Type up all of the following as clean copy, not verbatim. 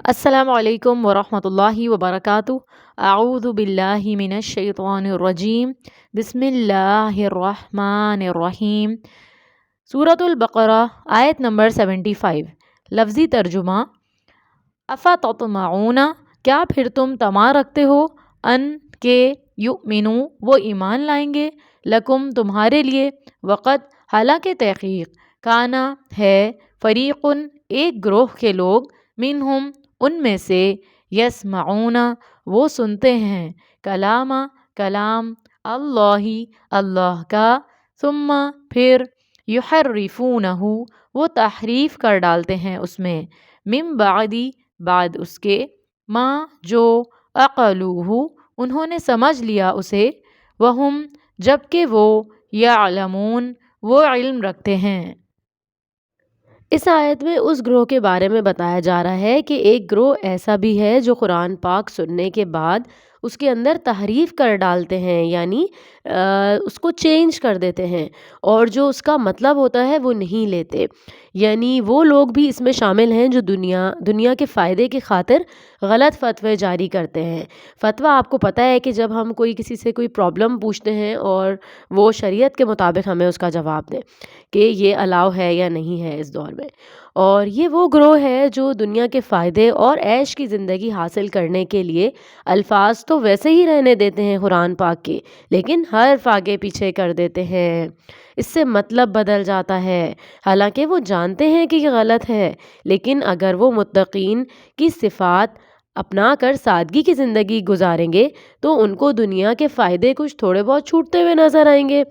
السلام علیکم ورحمۃ اللہ وبرکاتہ۔ اعوذ باللہ من الشیطان الرجیم، بسم اللہ الرحمن الرحیم۔ سورۃ البقرہ آیت نمبر 75۔ لفظی ترجمہ: افتطمعون، کیا پھر تم طمع رکھتے ہو، ان کہ یؤمنوا، وہ ایمان لائیں گے، لکم تمہارے لیے، وقت حالانکہ تحقیق، کانا ہے، فریقن ایک گروہ کے لوگ، منہم ان میں سے، یسمعون وہ سنتے ہیں، کلام اللہ اللہ کا، ثم پھر، یحرفونہ وہ تحریف کر ڈالتے ہیں اس میں، من بعد اس کے، ما جو، عقلوہ انہوں نے سمجھ لیا اسے، وہم جبکہ وہ، یعلمون وہ علم رکھتے ہیں۔ اس آیت میں اس گروہ کے بارے میں بتایا جا رہا ہے کہ ایک گروہ ایسا بھی ہے جو قرآن پاک سننے کے بعد اس کے اندر تحریف کر ڈالتے ہیں، یعنی اس کو چینج کر دیتے ہیں، اور جو اس کا مطلب ہوتا ہے وہ نہیں لیتے۔ یعنی وہ لوگ بھی اس میں شامل ہیں جو دنیا کے فائدے کی خاطر غلط فتوے جاری کرتے ہیں۔ فتویٰ آپ کو پتہ ہے کہ جب ہم کسی سے کوئی پرابلم پوچھتے ہیں اور وہ شریعت کے مطابق ہمیں اس کا جواب دیں کہ یہ الاؤ ہے یا نہیں ہے اس دور میں۔ اور یہ وہ گروہ ہے جو دنیا کے فائدے اور عیش کی زندگی حاصل کرنے کے لیے الفاظ تو ویسے ہی رہنے دیتے ہیں قرآن پاک کے، لیکن حرف آگے پیچھے کر دیتے ہیں، اس سے مطلب بدل جاتا ہے، حالانکہ وہ جانتے ہیں کہ یہ غلط ہے، لیکن اگر وہ متقین کی صفات اپنا کر سادگی کی زندگی گزاریں گے تو ان کو دنیا کے فائدے کچھ تھوڑے بہت چھوٹتے ہوئے نظر آئیں گے،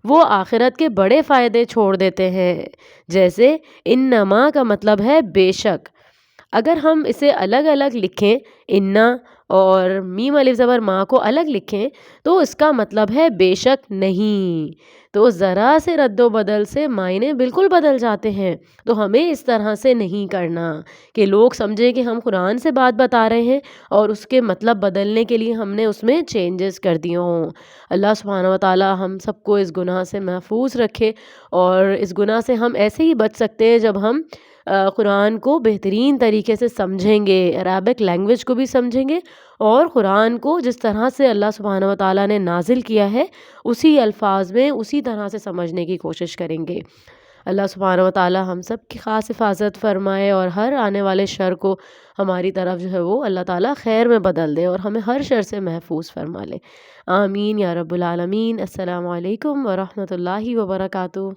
وہ آخرت کے بڑے فائدے چھوڑ دیتے ہیں۔ جیسے انما کا مطلب ہے بے شک، اگر ہم اسے الگ الگ لکھیں، انا اور میم الف زبر ما کو الگ لکھیں تو اس کا مطلب ہے بے شک نہیں، تو ذرا سے رد و بدل سے معنی بالکل بدل جاتے ہیں۔ تو ہمیں اس طرح سے نہیں کرنا کہ لوگ سمجھیں کہ ہم قرآن سے بات بتا رہے ہیں اور اس کے مطلب بدلنے کے لیے ہم نے اس میں چینجز کر دیے ہوں۔ اللہ سبحانہ و تعالی ہم سب کو اس گناہ سے محفوظ رکھے، اور اس گناہ سے ہم ایسے ہی بچ سکتے ہیں جب ہم قرآن کو بہترین طریقے سے سمجھیں گے، عربک لینگویج کو بھی سمجھیں گے، اور قرآن کو جس طرح سے اللہ سبحانہ و تعالیٰ نے نازل کیا ہے اسی الفاظ میں اسی طرح سے سمجھنے کی کوشش کریں گے۔ اللہ سبحانہ و تعالیٰ ہم سب کی خاص حفاظت فرمائے، اور ہر آنے والے شر کو ہماری طرف جو ہے وہ اللہ تعالیٰ خیر میں بدل دے، اور ہمیں ہر شر سے محفوظ فرما لے۔ آمین یا رب العالمین۔ السلام علیکم ورحمۃ اللہ وبرکاتہ۔